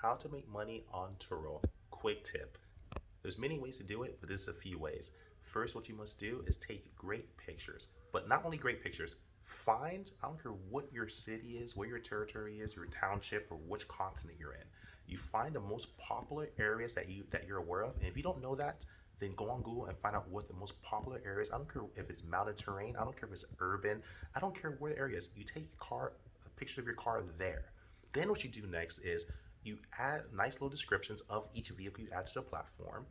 How to make money on Turo. Quick tip. There's many ways to do it, but there's a few ways. First, what you must do is take great pictures, but not only great pictures. Find, I don't care what your city is, where your territory is, your township, or which continent you're in. You find the most popular areas that you're aware of, and if you don't know that, then go on Google and find out what the most popular areas. I don't care if it's mountain terrain. I don't care if it's urban. I don't care where the area is. You take a picture of your car there. Then what you do next is you add nice little descriptions of each vehicle you add to the platform.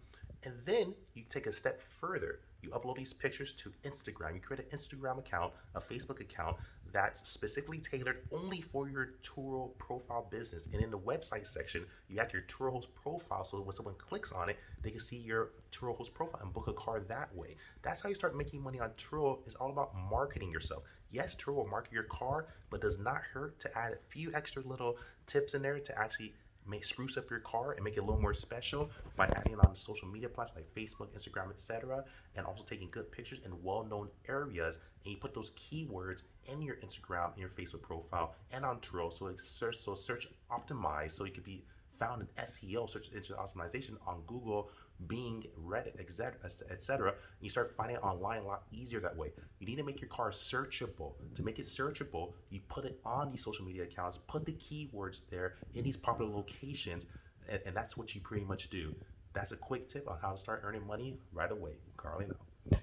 And then you take a step further. You upload these pictures to Instagram. You create an Instagram account, a Facebook account that's specifically tailored only for your Turo profile business. And in the website section, you add your Turo host profile so when someone clicks on it, they can see your Turo host profile and book a car that way. That's how you start making money on Turo. It's all about marketing yourself. Yes, Turo will market your car, but does not hurt to add a few extra little tips in there to actually spruce up your car and make it a little more special by adding it on social media platforms like Facebook, Instagram, etc., and also taking good pictures in well-known areas. And you put those keywords in your Instagram and your Facebook profile and on Turo, so it's search optimized, so you could be found in SEO, search engine optimization on Google, Bing, Reddit, etc. You start finding it online a lot easier that way. You need to make your car searchable. To make it searchable, you put it on these social media accounts, put the keywords there in these popular locations, and that's what you pretty much do. That's a quick tip on how to start earning money right away. Carly, now.